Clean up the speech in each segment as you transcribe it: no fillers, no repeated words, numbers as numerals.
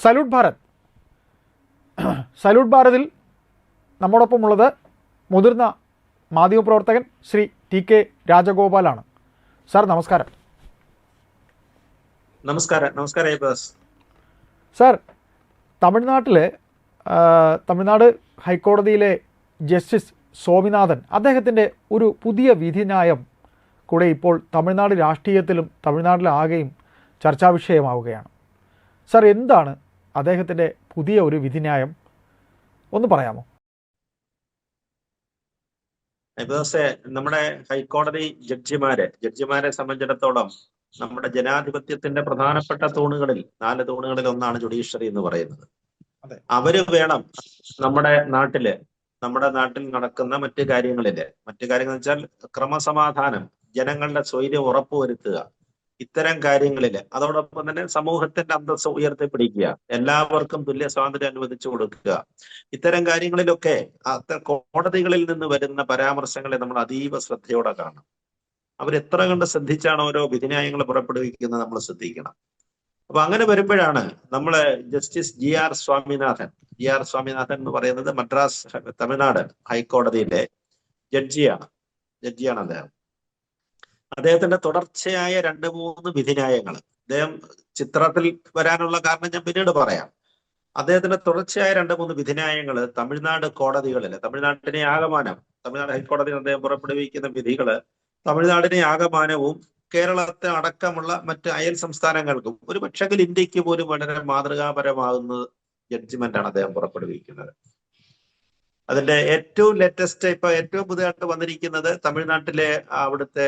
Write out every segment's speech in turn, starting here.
Salute Bharat. Salute ഭാരതിൽ നമ്മോടൊപ്പമുള്ളത് മുതിർന്ന മാധ്യമപ്രവർത്തകൻ Shri TK രാജഗോപാലാണ്. Sir നമസ്കാരം. നമസ്കാരം. സാർ, തമിഴ്നാട് ഹൈക്കോടതിയിലെ ജസ്റ്റിസ് സ്വാമിനാഥൻ അദ്ദേഹത്തിൻ്റെ ഒരു പുതിയ വിധിന്യായം കൂടെ ഇപ്പോൾ തമിഴ്നാട് രാഷ്ട്രീയത്തിലും തമിഴ്നാട്ടിലാകെയും ചർച്ചാ വിഷയമാവുകയാണ്. സാർ, എന്താണ് അദ്ദേഹത്തിൻ്റെ പുതിയ ഒരു വിധിന്യായം, ഒന്ന് പറയാമോ? നമ്മുടെ ഹൈക്കോടതി ജഡ്ജിമാരെ സംബന്ധിച്ചിടത്തോളം നമ്മുടെ ജനാധിപത്യത്തിന്റെ പ്രധാനപ്പെട്ട 4 തൂണുകളിൽ ഒന്നാണ് ജുഡീഷ്യറി എന്ന് പറയുന്നത്. അവര് വേണം നമ്മുടെ നാട്ടിൽ നടക്കുന്ന മറ്റു കാര്യങ്ങൾ വെച്ചാൽ ക്രമസമാധാനം, ജനങ്ങളുടെ സ്വൈര്യം ഉറപ്പുവരുത്തുക, ഇത്തരം കാര്യങ്ങളിൽ അതോടൊപ്പം തന്നെ സമൂഹത്തിന്റെ അന്തസ്സ് ഉയർത്തിപ്പിടിക്കുക, എല്ലാവർക്കും തുല്യ സ്വാതന്ത്ര്യം അനുവദിച്ചു കൊടുക്കുക, ഇത്തരം കാര്യങ്ങളിലൊക്കെ കോടതികളിൽ നിന്ന് വരുന്ന പരാമർശങ്ങളെ നമ്മൾ അതീവ ശ്രദ്ധയോടെ കാണണം. അവരെത്ര കണ്ട് ശ്രദ്ധിച്ചാണ് ഓരോ വിധിന്യായങ്ങൾ പുറപ്പെടുവിക്കുന്നത് നമ്മൾ ശ്രദ്ധിക്കണം. അപ്പൊ അങ്ങനെ വരുമ്പോഴാണ് നമ്മള് ജസ്റ്റിസ് GR സ്വാമിനാഥൻ എന്ന് പറയുന്നത് തമിഴ്നാട് ഹൈക്കോടതിയിലെ ജഡ്ജിയാണ് അദ്ദേഹത്തിന്റെ തുടർച്ചയായ 2-3 വിധിന്യായങ്ങൾ, അദ്ദേഹം ചിത്രത്തിൽ വരാനുള്ള കാരണം ഞാൻ പിന്നീട് പറയാം. അദ്ദേഹത്തിന്റെ തുടർച്ചയായ 2-3 വിധിന്യായങ്ങൾ തമിഴ്നാട് ഹൈക്കോടതി അദ്ദേഹം പുറപ്പെടുവിക്കുന്ന വിധികള് തമിഴ്നാടിനെ ആകമാനവും കേരളത്തെ അടക്കമുള്ള മറ്റ് അയൽ സംസ്ഥാനങ്ങൾക്കും ഒരു പക്ഷെങ്കിൽ ഇന്ത്യക്ക് പോലും വളരെ മാതൃകാപരമാകുന്ന ജഡ്ജ്മെന്റാണ് അദ്ദേഹം പുറപ്പെടുവിക്കുന്നത്. അതിന്റെ ഏറ്റവും ലേറ്റസ്റ്റ് ഏറ്റവും പുതിയതായിട്ട് വന്നിരിക്കുന്നത് തമിഴ്നാട്ടിലെ അവിടുത്തെ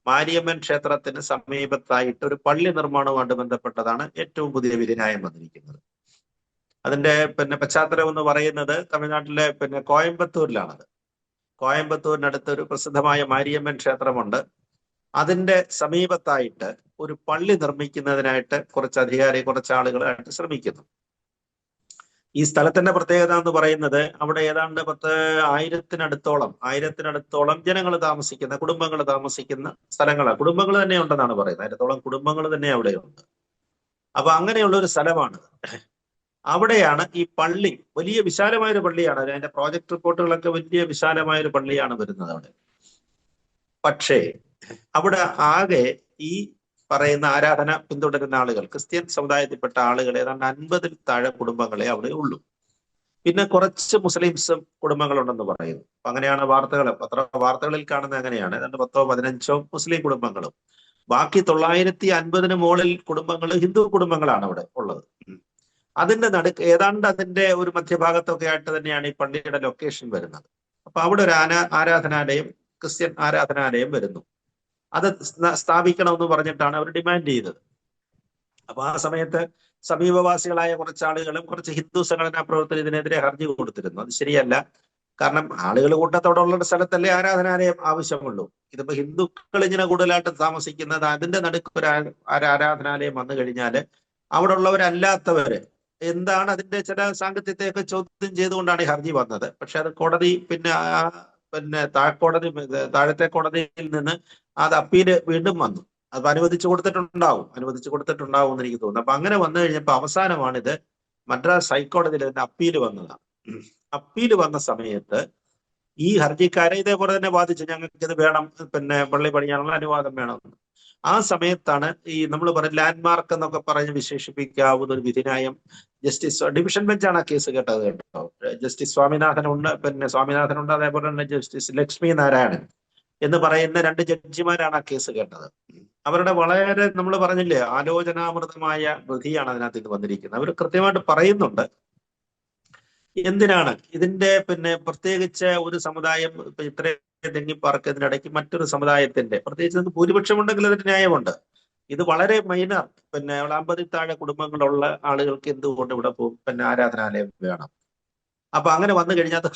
മാരിയമ്മൻ ക്ഷേത്രത്തിന് സമീപത്തായിട്ട് ഒരു പള്ളി നിർമ്മാണവുമായിട്ട് ബന്ധപ്പെട്ടതാണ് ഏറ്റവും പുതിയ വിധിന്യായം വന്നിരിക്കുന്നത്. അതിന്റെ പശ്ചാത്തലം എന്ന് പറയുന്നത് തമിഴ്നാട്ടിലെ കോയമ്പത്തൂരിലാണത്. കോയമ്പത്തൂരിനടുത്ത് ഒരു പ്രസിദ്ധമായ മാരിയമ്മൻ ക്ഷേത്രമുണ്ട്. അതിന്റെ സമീപത്തായിട്ട് ഒരു പള്ളി നിർമ്മിക്കുന്നതിനായിട്ട് കുറച്ച് ആളുകളായിട്ട് ശ്രമിക്കുന്നു. ഈ സ്ഥലത്തിന്റെ പ്രത്യേകത എന്ന് പറയുന്നത് അവിടെ ഏതാണ്ട് 1000-ത്തിനടുത്തോളം ജനങ്ങൾ താമസിക്കുന്ന, കുടുംബങ്ങൾ താമസിക്കുന്ന സ്ഥലങ്ങളാണ്. കുടുംബങ്ങൾ തന്നെ ഉണ്ടെന്നാണ് പറയുന്നത്. 1000-ത്തോളം കുടുംബങ്ങൾ തന്നെ അവിടെയുണ്ട്. അപ്പൊ അങ്ങനെയുള്ള ഒരു സ്ഥലമാണ്. അവിടെയാണ് ഈ പള്ളി, വലിയ വിശാലമായൊരു പള്ളിയാണ്. അതിന്റെ പ്രോജക്ട് റിപ്പോർട്ടുകളൊക്കെ വലിയ വിശാലമായൊരു പള്ളിയാണ് വരുന്നത് അവിടെ. പക്ഷേ അവിടെ ആകെ ഈ പറയുന്ന ആരാധന പിന്തുടരുന്ന ആളുകൾ, ക്രിസ്ത്യൻ സമുദായത്തിൽപ്പെട്ട ആളുകൾ ഏതാണ്ട് 50-ൽ താഴെ കുടുംബങ്ങളെ അവിടെ ഉള്ളൂ. പിന്നെ കുറച്ച് മുസ്ലിംസും കുടുംബങ്ങളുണ്ടെന്ന് പറയുന്നു. അപ്പൊ അങ്ങനെയാണ് വാർത്തകളിൽ കാണുന്നത്. അങ്ങനെയാണ് ഏതാണ്ട് 10-15 മുസ്ലിം കുടുംബങ്ങളും ബാക്കി 950-ന് മുകളിൽ കുടുംബങ്ങൾ ഹിന്ദു കുടുംബങ്ങളാണ് അവിടെ ഉള്ളത്. അതിന്റെ നടുക്ക് ഏതാണ്ട് അതിന്റെ ഒരു മധ്യഭാഗത്തൊക്കെ ആയിട്ട് തന്നെയാണ് ഈ പള്ളിയുടെ ലൊക്കേഷൻ വരുന്നത്. അപ്പൊ അവിടെ ഒരു ആരാധനാലയം, ക്രിസ്ത്യൻ ആരാധനാലയം വരുന്നു. അത് സ്ഥാപിക്കണമെന്ന് പറഞ്ഞിട്ടാണ് അവർ ഡിമാൻഡ് ചെയ്തത്. അപ്പൊ ആ സമയത്ത് സമീപവാസികളായ കുറച്ച് ആളുകളും കുറച്ച് ഹിന്ദു സംഘടനാ പ്രവർത്തകർ ഇതിനെതിരെ ഹർജി കൊടുത്തിരുന്നു. അത് ശരിയല്ല, കാരണം ആളുകൾ കൂട്ടത്തോടുള്ള സ്ഥലത്തല്ലേ ആരാധനാലയം ആവശ്യമുള്ളൂ. ഇതിപ്പോ ഹിന്ദുക്കൾ ഇങ്ങനെ കൂടുതലായിട്ട് താമസിക്കുന്നത്, അതിന്റെ നടുക്ക് ഒരു ആരാധനാലയം വന്നു കഴിഞ്ഞാൽ അവിടെ ഉള്ളവരല്ലാത്തവര് എന്താണ് അതിന്റെ ചില സാങ്കത്യത്തെയൊക്കെ ചോദ്യം ചെയ്തുകൊണ്ടാണ് ഈ ഹർജി വന്നത്. പക്ഷെ അത് കോടതി താഴത്തെ കോടതിയിൽ നിന്ന് അത് അപ്പീല് വീണ്ടും വന്നു. അത് അനുവദിച്ചു കൊടുത്തിട്ടുണ്ടാവും എന്ന് എനിക്ക് തോന്നുന്നു. അപ്പൊ അങ്ങനെ വന്നു കഴിഞ്ഞപ്പോ അവസാനമാണ് ഇത് മദ്രാസ് ഹൈക്കോടതിയിൽ ഇതിന്റെ അപ്പീല് വന്നതാണ്. അപ്പീല് വന്ന സമയത്ത് ഈ ഹർജിക്കാരെ ഇതേപോലെ തന്നെ വാദിച്ചു, ഞങ്ങൾക്ക് ഇത് വേണം, പള്ളി പണിയാനുള്ള അനുവാദം വേണമെന്ന്. ആ സമയത്താണ് ഈ നമ്മൾ ലാൻഡ്മാർക്ക് എന്നൊക്കെ പറഞ്ഞ് വിശേഷിപ്പിക്കാവുന്ന ഒരു വിധിന്യായം ഡിവിഷൻ ബെഞ്ചാണ് ആ കേസ് കേട്ടത് കേട്ടോ. ജസ്റ്റിസ് സ്വാമിനാഥനുണ്ട്, അതേപോലെ തന്നെ ജസ്റ്റിസ് ലക്ഷ്മി നാരായണൻ എന്ന് പറയുന്ന 2 ജഡ്ജിമാരാണ് ആ കേസ് കേട്ടത്. അവരുടെ വളരെ നമ്മൾ പറഞ്ഞില്ലേ ആലോചനാമൃതമായ വിധിയാണ് അതിനകത്ത് ഇത് വന്നിരിക്കുന്നത്. അവർ കൃത്യമായിട്ട് പറയുന്നുണ്ട് എന്തിനാണ് ഇതിന്റെ പ്രത്യേകിച്ച് ഒരു സമുദായം ഇത്രയും തെങ്ങിപ്പാർക്കുന്നതിനിടയ്ക്ക് മറ്റൊരു സമുദായത്തിന്റെ പ്രത്യേകിച്ച് ഭൂരിപക്ഷം ഉണ്ടെങ്കിൽ അതിന് ന്യായമുണ്ട്. ഇത് വളരെ മൈനർ 50-ൽ താഴെ കുടുംബങ്ങളുള്ള ആളുകൾക്ക് എന്തുകൊണ്ട് ഇവിടെ ആരാധനാലയം വേണം? അപ്പൊ അങ്ങനെ വന്നു കഴിഞ്ഞാൽ അത്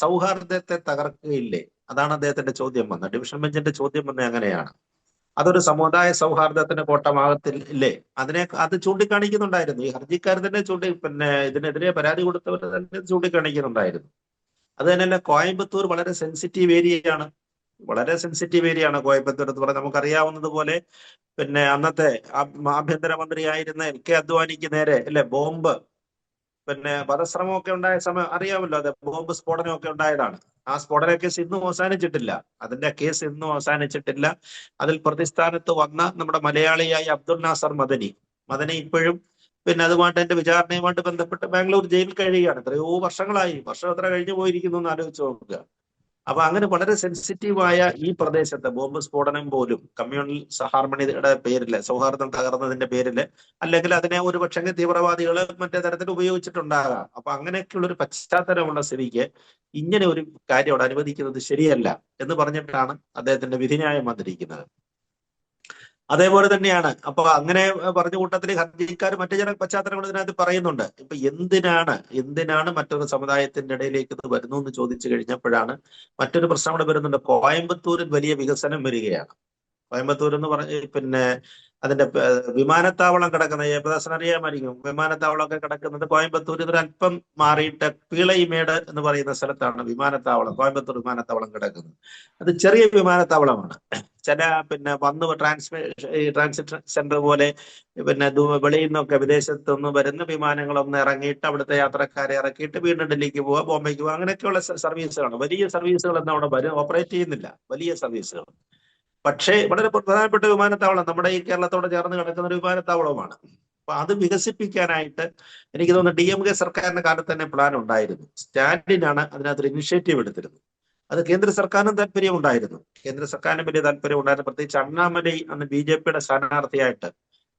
സൗഹാർദ്ദത്തെ തകർക്കുകയില്ലേ? അതാണ് അദ്ദേഹത്തിന്റെ ചോദ്യം വന്നത്. ഡിവിഷൻ ബെഞ്ചിന്റെ ചോദ്യം വന്നത് അങ്ങനെയാണ്. അതൊരു സമുദായ സൗഹാർദ്ദത്തിന് കോട്ടമാകത്തില്ലേ? അത് ചൂണ്ടിക്കാണിക്കുന്നുണ്ടായിരുന്നു. ഈ ഹർജിക്കാർ തന്നെ ഇതിനെതിരെ പരാതി കൊടുത്തവർ തന്നെ ചൂണ്ടിക്കാണിക്കുന്നുണ്ടായിരുന്നു. അത് തന്നെയല്ല, കോയമ്പത്തൂർ വളരെ സെൻസിറ്റീവ് ഏരിയയാണ്. വളരെ സെൻസിറ്റീവ് ഏരിയ ആണ് കോയമ്പത്തൂർ എന്ന് പറഞ്ഞാൽ. നമുക്കറിയാവുന്നതുപോലെ പിന്നെ അന്നത്തെ ആഭ്യന്തരമന്ത്രിയായിരുന്ന LK അദ്വാനിക്ക് നേരെ അല്ലെ ബോംബ് പിന്നെ വധശ്രമമൊക്കെ ഉണ്ടായ സമയം അറിയാമല്ലോ, അത് ബോംബ് സ്ഫോടനമൊക്കെ ഉണ്ടായതാണ്. ആ സ്ഫോടന കേസ് ഇന്നും അവസാനിച്ചിട്ടില്ല. അതിന്റെ കേസ് ഇന്നും അവസാനിച്ചിട്ടില്ല. അതിൽ പ്രതിസ്ഥാനത്ത് വന്ന നമ്മുടെ മലയാളിയായ അബ്ദുൽ നാസർ മദനി ഇപ്പോഴും പിന്നെ അതുമായിട്ട് എന്റെ വിചാരണയുമായിട്ട് ബന്ധപ്പെട്ട് ബാംഗ്ലൂർ ജയിലിൽ കഴിയുകയാണ്. എത്രയോ വർഷങ്ങളായി, വർഷം എത്ര കഴിഞ്ഞു പോയിരിക്കുന്നു എന്ന് ആലോചിച്ച് നോക്കുക. അപ്പൊ അങ്ങനെ വളരെ സെൻസിറ്റീവായ ഈ പ്രദേശത്ത് ബോംബ് സ്ഫോടനം പോലും കമ്മ്യൂണൽ ഹാർമണിയുടെ പേരില്, സൗഹാർദ്ദം തകർന്നതിന്റെ പേരില്, അല്ലെങ്കിൽ അതിനെ ഒരു പക്ഷേ തീവ്രവാദികൾ മറ്റേ തരത്തിൽ ഉപയോഗിച്ചിട്ടുണ്ടാകാം. അപ്പൊ അങ്ങനെയൊക്കെയുള്ള ഒരു പശ്ചാത്തലമുള്ള സ്ഥിതിക്ക് ഇങ്ങനെ ഒരു കാര്യം അവിടെ അനുവദിക്കുന്നത് ശരിയല്ല എന്ന് പറഞ്ഞിട്ടാണ് അദ്ദേഹത്തിന്റെ വിധിന്യായം വന്നിരിക്കുന്നത്. അതേപോലെ തന്നെയാണ്. അപ്പൊ അങ്ങനെ പറഞ്ഞ കൂട്ടത്തിൽ ഹർജിക്കാർ മറ്റു ചില പശ്ചാത്തലങ്ങൾ ഇതിനകത്ത് പറയുന്നുണ്ട്. ഇപ്പൊ എന്തിനാണ് മറ്റൊരു സമുദായത്തിന്റെ ഇടയിലേക്ക് ഇത് വരുന്നു എന്ന് ചോദിച്ചു കഴിഞ്ഞപ്പോഴാണ് മറ്റൊരു പ്രശ്നം കൂടെ വരുന്നുണ്ട്. കോയമ്പത്തൂരിൽ വലിയ വികസനം വരികയാണ്. കോയമ്പത്തൂർ എന്ന് പറഞ്ഞ പിന്നെ അതിന്റെ വിമാനത്താവളം കിടക്കുന്ന യേശുദാസിന് അറിയാമായിരിക്കും. വിമാനത്താവളമൊക്കെ കിടക്കുന്നത് കോയമ്പത്തൂർ ഇതൊരു അല്പം മാറിയിട്ട് പീളയിമേട് എന്ന് പറയുന്ന സ്ഥലത്താണ് കോയമ്പത്തൂർ വിമാനത്താവളം കിടക്കുന്നത്. അത് ചെറിയ വിമാനത്താവളമാണ്. ചില പിന്നെ വന്ന് ട്രാൻസിറ്റ് സെന്റർ പോലെ പിന്നെ വെളിയിൽ നിന്നൊക്കെ വിദേശത്തു നിന്ന് വരുന്ന വിമാനങ്ങളൊന്ന് ഇറങ്ങിയിട്ട് അവിടുത്തെ യാത്രക്കാരെ ഇറക്കിയിട്ട് വീണ്ടും ഡൽഹിക്ക് പോവുക, ബോംബെക്ക് പോവുക, അങ്ങനെയൊക്കെയുള്ള സർവീസുകളാണ്. വലിയ സർവീസുകളൊന്നും അവിടെ ഓപ്പറേറ്റ് ചെയ്യുന്നില്ല, വലിയ സർവീസുകൾ. പക്ഷേ വളരെ പ്രധാനപ്പെട്ട വിമാനത്താവളം നമ്മുടെ ഈ കേരളത്തോട് ചേർന്ന് കിടക്കുന്ന ഒരു വിമാനത്താവളമാണ്. അപ്പൊ അത് വികസിപ്പിക്കാനായിട്ട് എനിക്ക് തോന്നുന്നു DMK സർക്കാരിന്റെ കാലത്ത് തന്നെ പ്ലാൻ ഉണ്ടായിരുന്നു. സ്റ്റാലിനാണ് അതിനകത്തൊരു ഇനിഷ്യേറ്റീവ് എടുത്തിരുന്നത്. അത് കേന്ദ്ര സർക്കാരിനും താല്പര്യം ഉണ്ടായിരുന്നു. കേന്ദ്ര സർക്കാരിനും വലിയ താല്പര്യം ഉണ്ടായിരുന്നു. പ്രത്യേകിച്ച് അണ്ണാമലൈ അന്ന് BJPയുടെ സ്ഥാനാർത്ഥിയായിട്ട്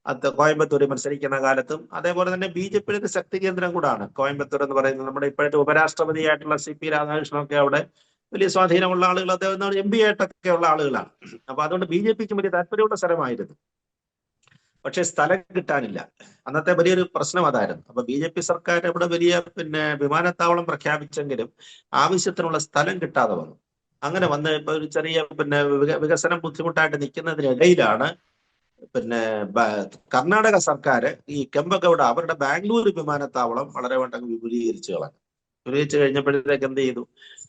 അത് കോയമ്പത്തൂർ മത്സരിക്കുന്ന കാലത്തും, അതേപോലെ തന്നെ BJPയുടെ ഒരു ശക്തി കേന്ദ്രം കൂടാണ് കോയമ്പത്തൂർ എന്ന് പറയുന്നത്. നമ്മുടെ ഇപ്പോഴത്തെ ഉപരാഷ്ട്രപതിയായിട്ടുള്ള CP രാധാകൃഷ്ണനൊക്കെ അവിടെ വലിയ സ്വാധീനമുള്ള ആളുകൾ, അദ്ദേഹം MP ആയിട്ടൊക്കെ ഉള്ള ആളുകളാണ്. അപ്പൊ അതുകൊണ്ട് BJPക്കും വലിയ താല്പര്യമുള്ള സ്ഥലമായിരുന്നു. പക്ഷെ സ്ഥലം കിട്ടാനില്ല. അന്നത്തെ വലിയൊരു പ്രശ്നം അതായിരുന്നു. അപ്പൊ BJP സർക്കാർ ഇവിടെ വലിയ പിന്നെ വിമാനത്താവളം പ്രഖ്യാപിച്ചെങ്കിലും ആവശ്യത്തിനുള്ള സ്ഥലം കിട്ടാതെ വന്നു. അങ്ങനെ വന്ന് ഇപ്പൊ ഒരു ചെറിയ പിന്നെ വികസനം ബുദ്ധിമുട്ടായിട്ട് നിൽക്കുന്നതിനിടയിലാണ് പിന്നെ കർണാടക സർക്കാർ ഈ കെമ്പഗൌഡ അവരുടെ ബാംഗ്ലൂർ വിമാനത്താവളം വളരെ വട്ടം വിപുലീകരിച്ചു കളഞ്ഞു. വിപുലീകരിച്ചു കഴിഞ്ഞപ്പോഴത്തേക്ക് എന്ത് ചെയ്തു?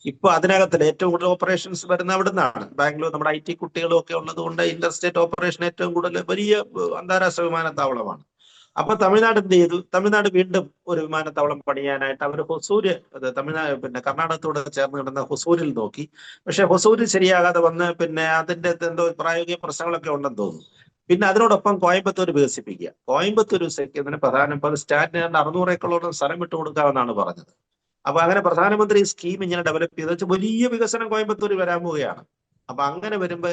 ഇപ്പൊ അതിനകത്തിൽ ഏറ്റവും കൂടുതൽ ഓപ്പറേഷൻസ് വരുന്ന അവിടെ നിന്നാണ്. ബാംഗ്ലൂർ നമ്മുടെ IT കുട്ടികളും ഒക്കെ ഉള്ളത് കൊണ്ട് ഇന്റർസ്റ്റേറ്റ് ഓപ്പറേഷൻ ഏറ്റവും കൂടുതൽ വലിയ അന്താരാഷ്ട്ര വിമാനത്താവളമാണ്. അപ്പൊ തമിഴ്നാട് എന്ത് ചെയ്തു? തമിഴ്നാട് വീണ്ടും ഒരു വിമാനത്താവളം പണിയാനായിട്ട് അവർ ഹൊസൂര്, തമിഴ്നാട് പിന്നെ കർണാടകത്തോട് ചേർന്ന് കിടന്ന ഹൊസൂരിൽ നോക്കി. പക്ഷെ ഹൊസൂരിൽ ശരിയാകാതെ വന്ന് പിന്നെ അതിന്റെ എന്തോ പ്രായോഗിക പ്രശ്നങ്ങളൊക്കെ ഉണ്ടെന്ന് തോന്നുന്നു. പിന്നെ അതിനോടൊപ്പം കോയമ്പത്തൂർ വികസിപ്പിക്കുക. കോയമ്പത്തൂർ വികസിക്കുന്നതിന് പ്രധാന സ്റ്റാറ്റിന് 600 ഏക്കറോളം സ്ഥലം വിട്ടുകൊടുക്കാമെന്നാണ് പറഞ്ഞത്. അപ്പൊ അങ്ങനെ പ്രധാനമന്ത്രി സ്കീം ഇങ്ങനെ ഡെവലപ്പ് ചെയ്ത് വെച്ചാൽ വലിയ വികസനം കോയമ്പത്തൂർ വരാൻ പോവുകയാണ്. അപ്പൊ അങ്ങനെ വരുമ്പോ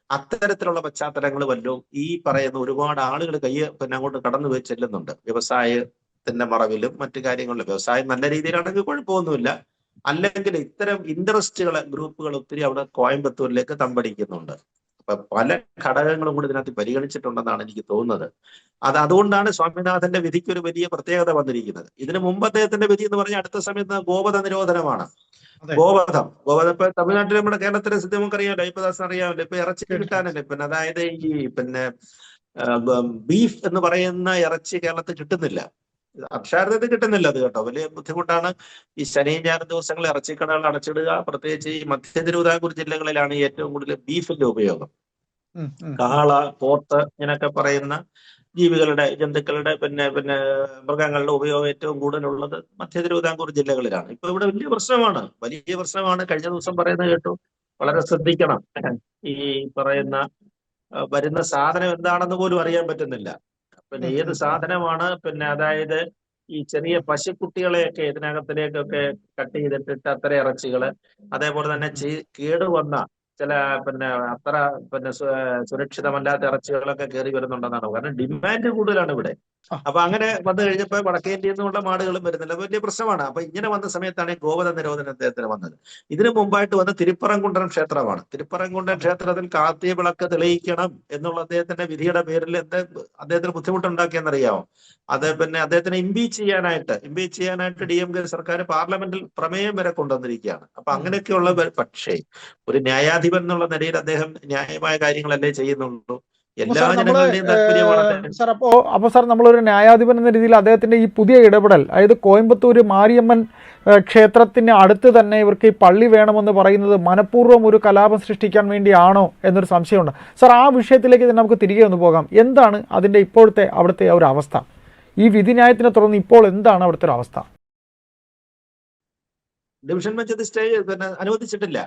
അത്തരത്തിലുള്ള പശ്ചാത്തലങ്ങൾ വല്ലതും ഈ പറയുന്ന ഒരുപാട് ആളുകൾ പിന്നെ അങ്ങോട്ട് കടന്നു പോയി ചെല്ലുന്നുണ്ട്. വ്യവസായത്തിന്റെ മറവിലും മറ്റു കാര്യങ്ങളിലും. വ്യവസായം നല്ല രീതിയിലാണെങ്കിൽ കുഴപ്പമൊന്നുമില്ല. അല്ലെങ്കിൽ ഇത്തരം ഇൻട്രസ്റ്റുകളെ ഗ്രൂപ്പുകൾ ഒത്തിരി അവിടെ കോയമ്പത്തൂരിലേക്ക് തമ്പടിക്കുന്നുണ്ട്. അപ്പൊ പല ഘടകങ്ങളും കൂടി ഇതിനകത്ത് പരിഗണിച്ചിട്ടുണ്ടെന്നാണ് എനിക്ക് തോന്നുന്നത്. അതുകൊണ്ടാണ് സ്വാമിനാഥന്റെ വിധിക്ക് ഒരു വലിയ പ്രത്യേകത വന്നിരിക്കുന്നത്. ഇതിനു മുമ്പ് അദ്ദേഹത്തിന്റെ വിധി എന്ന് പറഞ്ഞാൽ അടുത്ത സമയത്ത് ഗോവധ നിരോധനമാണ്. ഗോവധം ഇപ്പൊ തമിഴ്നാട്ടിൽ നമ്മുടെ കേരളത്തിലെ സ്ഥിതി നമുക്കറിയാമല്ലോ, യേശുദാസിന് അറിയാമല്ലോ. ഇപ്പൊ ഇറച്ചി കിട്ടാനല്ലേ പിന്നെ അതായത് ഈ പിന്നെ ബീഫ് എന്ന് പറയുന്ന ഇറച്ചി കേരളത്തിൽ കിട്ടുന്നില്ല. അക്ഷാർത്ഥത്തിൽ കിട്ടുന്നില്ല അത് കേട്ടോ. വലിയ ബുദ്ധിമുട്ടാണ്. ഈ ശനിയും ഞായറും ദിവസങ്ങളിൽ ഇറച്ചിക്കടകൾ അടച്ചിടുക. പ്രത്യേകിച്ച് ഈ മധ്യ തിരുവിതാംകൂർ ജില്ലകളിലാണ് ഏറ്റവും കൂടുതൽ ബീഫിന്റെ ഉപയോഗം. കാള, പോത്ത് ഇങ്ങനെയൊക്കെ പറയുന്ന ജന്തുക്കളുടെ പിന്നെ മൃഗങ്ങളുടെ ഉപയോഗം ഏറ്റവും കൂടുതലുള്ളത് മധ്യ തിരുവിതാംകൂർ ജില്ലകളിലാണ്. ഇപ്പൊ ഇവിടെ വലിയ പ്രശ്നമാണ്. കഴിഞ്ഞ ദിവസം പറയുന്നത് കേട്ടു, വളരെ ശ്രദ്ധിക്കണം. ഈ പറയുന്ന വരുന്ന സാധനം എന്താണെന്ന് പോലും അറിയാൻ പറ്റുന്നില്ല. പിന്നെ ഏത് സാധനമാണ് പിന്നെ അതായത് ഈ ചെറിയ പശുക്കുട്ടികളെയൊക്കെ ഇതിനകത്തിലേക്കൊക്കെ കട്ട് ചെയ്തിട്ടിട്ട് അത്തരം ഇറച്ചികള്, അതേപോലെ തന്നെ കേടുവന്ന ചില പിന്നെ അത്ര പിന്നെ സുരക്ഷിതമല്ലാത്ത ഇറച്ചികളൊക്കെ കയറി വരുന്നുണ്ടെന്നാണ്. കാരണം ഡിമാൻഡ് കൂടുതലാണ് ഇവിടെ. അപ്പൊ അങ്ങനെ വന്നു കഴിഞ്ഞപ്പോൾ വടക്കേ ഇന്ത്യയിൽ നിന്നുള്ള മാടുകളും വരുന്നില്ല. വലിയ പ്രശ്നമാണ്. അപ്പൊ ഇങ്ങനെ വന്ന സമയത്താണ് ഗോവധ നിരോധനം അദ്ദേഹത്തിന് വന്നത്. ഇതിനു മുമ്പായിട്ട് വന്ന തിരുപ്പറംകുണ്ടം ക്ഷേത്രമാണ്. തിരുപ്പറംകുണ്ടം ക്ഷേത്രത്തിൽ കാർത്തിക വിളക്ക് തെളിയിക്കണം എന്നുള്ള അദ്ദേഹത്തിന്റെ വിധിയുടെ പേരിൽ അദ്ദേഹത്തിന് ബുദ്ധിമുട്ടുണ്ടാക്കിയെന്നറിയാമോ? അത് പിന്നെ അദ്ദേഹത്തിന് ഇംപീച്ച് ചെയ്യാനായിട്ട് DMK സർക്കാർ പാർലമെന്റിൽ പ്രമേയം വരെ കൊണ്ടുവന്നിരിക്കുകയാണ്. അപ്പൊ അങ്ങനെയൊക്കെയുള്ള പക്ഷേ ഒരു ന്യായാധിപൻ എന്നുള്ള നിലയിൽ അദ്ദേഹം ന്യായമായ കാര്യങ്ങളല്ലേ ചെയ്യുന്നുള്ളൂ. എല്ലാ ജനങ്ങളുടെയും താല്പര്യമാണ്. സാർ അപ്പോൾ സാർ നമ്മളൊരു ന്യായാധിപൻ എന്ന രീതിയിൽ അദ്ദേഹത്തിന്റെ ഈ പുതിയ ഇടപെടൽ, അതായത് കോയമ്പത്തൂർ മാരിയമ്മൻ ക്ഷേത്രത്തിന് അടുത്ത് തന്നെ ഇവർക്ക് ഈ പള്ളി വേണമെന്ന് പറയുന്നത് മനഃപൂർവ്വം ഒരു കലാപം സൃഷ്ടിക്കാൻ വേണ്ടിയാണോ എന്നൊരു സംശയമുണ്ട്. സാർ, ആ വിഷയത്തിലേക്ക് തന്നെ നമുക്ക് തിരികെ ഒന്ന് പോകാം. എന്താണ് അതിൻ്റെ ഇപ്പോഴത്തെ അവിടുത്തെ ഒരു അവസ്ഥ? ഈ വിധിന്യായത്തിനെ തുടർന്ന് ഇപ്പോൾ എന്താണ് അവിടുത്തെ ഒരു അവസ്ഥ? ഡിവിഷൻ ബെഞ്ച് സ്റ്റേ അനുവദിച്ചിട്ടില്ല.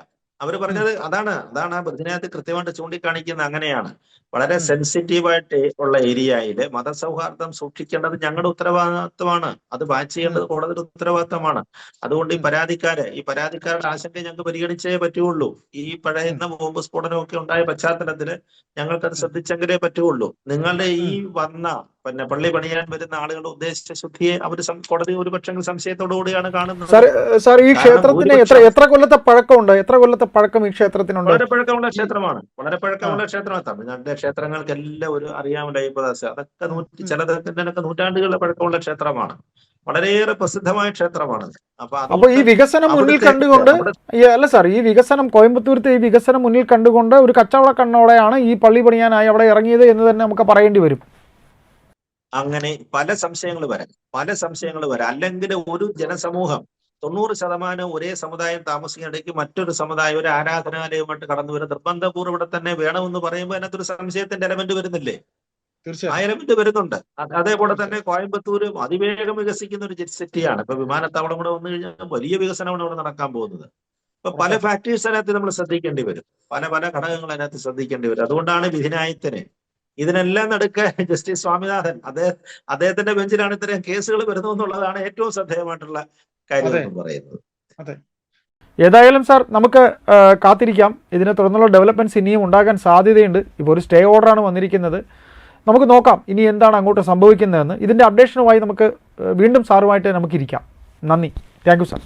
അവർ പറഞ്ഞത് അതാണ് ആ വിധിന്യായത്തിൽ കൃത്യമായിട്ട് ചൂണ്ടിക്കാണിക്കുന്നത് അങ്ങനെയാണ്. വളരെ സെൻസിറ്റീവായിട്ട് ഉള്ള ഏരിയയില് മതസൗഹാർദ്ദം സൂക്ഷിക്കേണ്ടത് ഞങ്ങളുടെ ഉത്തരവാദിത്വമാണ്. അത് വാച്ച് ചെയ്യേണ്ടത് കോടതിയുടെ ഉത്തരവാദിത്തമാണ്. അതുകൊണ്ട് ഈ പരാതിക്കാരുടെ ആശങ്ക ഞങ്ങൾക്ക് പരിഗണിച്ചേ പറ്റുള്ളൂ. ഈ പഴയുന്ന ബോംബ് സ്ഫോടനമൊക്കെ ഉണ്ടായ പശ്ചാത്തലത്തില് ഞങ്ങൾക്കത് ശ്രദ്ധിച്ചെങ്കിലേ പറ്റുള്ളൂ. നിങ്ങളുടെ ഈ വന്ന പള്ളി പണിയാൻ വരുന്ന ആളുകളുടെ ഉദ്ദേശ ശുദ്ധിയെ അവർ കോടതി ഒരു പക്ഷേ സംശയത്തോടു കൂടിയാണ് കാണുന്നത്. സാർ, ഈ ക്ഷേത്രത്തിന് എത്ര കൊല്ലത്തെ പഴക്കമുണ്ട്? എത്ര കൊല്ലത്തെ പഴക്കം ഈ ക്ഷേത്രത്തിനുണ്ട്? വളരെ പഴക്കമുള്ള ക്ഷേത്രമാണ്. തമിഴ്നാട്ടിലെ ക്ഷേത്രങ്ങൾക്കെല്ലാം ഒരു അറിയാമുള്ള അതൊക്കെ ചിലതൊക്കെ നൂറ്റാണ്ടുകളുടെ പഴക്കമുള്ള ക്ഷേത്രമാണ്. വളരെയേറെ പ്രസിദ്ധമായ ക്ഷേത്രമാണ്. അപ്പൊ ഈ വികസനം മുന്നിൽ കണ്ടുകൊണ്ട് ഈ വികസനം കോയമ്പത്തൂരത്തെ ഈ വികസനം മുന്നിൽ കണ്ടുകൊണ്ട് ഒരു കച്ചവട കണ്ണോടെയാണ് ഈ പള്ളി പണിയാനായി അവിടെ ഇറങ്ങിയത് എന്ന് തന്നെ നമുക്ക് പറയേണ്ടി വരും. അങ്ങനെ പല സംശയങ്ങൾ വരാം. അല്ലെങ്കിൽ ഒരു ജനസമൂഹം 90% ഒരേ സമുദായം താമസിക്കുന്നിടയ്ക്ക് മറ്റൊരു സമുദായം ഒരു ആരാധനാലയമായിട്ട് കടന്നു വരുന്ന നിർബന്ധപൂർവ്വം ഇവിടെ തന്നെ വേണമെന്ന് പറയുമ്പോൾ അതിനകത്തൊരു സംശയത്തിന്റെ എലമെന്റ് വരുന്നില്ലേ? ആ എലമെന്റ് വരുന്നുണ്ട്. അതേപോലെ തന്നെ കോയമ്പത്തൂർ അതിവേഗം വികസിക്കുന്ന ഒരു സിറ്റിയാണ്. ഇപ്പൊ വിമാനത്താവളം കൂടെ വന്നു കഴിഞ്ഞാൽ വലിയ വികസനമാണ് ഇവിടെ നടക്കാൻ പോകുന്നത്. ഇപ്പൊ പല ഫാക്ടേഴ്സ് അതിനകത്ത് നമ്മൾ ശ്രദ്ധിക്കേണ്ടി വരും. പല ഘടകങ്ങൾ അതിനകത്ത് ശ്രദ്ധിക്കേണ്ടി വരും. അതുകൊണ്ടാണ് വിധിന്യായത്തിന് ഇതിനെല്ലാം നടുക്ക് ജസ്റ്റിസ് സ്വാമിനാഥൻ അദ്ദേഹത്തിന്റെ ബെഞ്ചിലാണ് ഇത്തരം കേസുകൾ വരുന്നത് എന്നുള്ളതാണ് ഏറ്റവും ശ്രദ്ധേയമായിട്ടുള്ള കാര്യം എന്ന് പറയുന്നത്. ഏതായാലും സാർ, നമുക്ക് കാത്തിരിക്കാം. ഇതിനെ തുടർന്നുള്ള ഡെവലപ്മെന്റ്സ് ഇനിയും ഉണ്ടാകാൻ സാധ്യതയുണ്ട്. ഇപ്പോൾ ഒരു സ്റ്റേ ഓർഡറാണ് വന്നിരിക്കുന്നത്. നമുക്ക് നോക്കാം ഇനി എന്താണ് അങ്ങോട്ട് സംഭവിക്കുന്നതെന്ന്. ഇതിൻ്റെ അപ്ഡേഷനുമായി നമുക്ക് വീണ്ടും സാറുമായിട്ട് നമുക്കിരിക്കാം. നന്ദി. Thank you sir.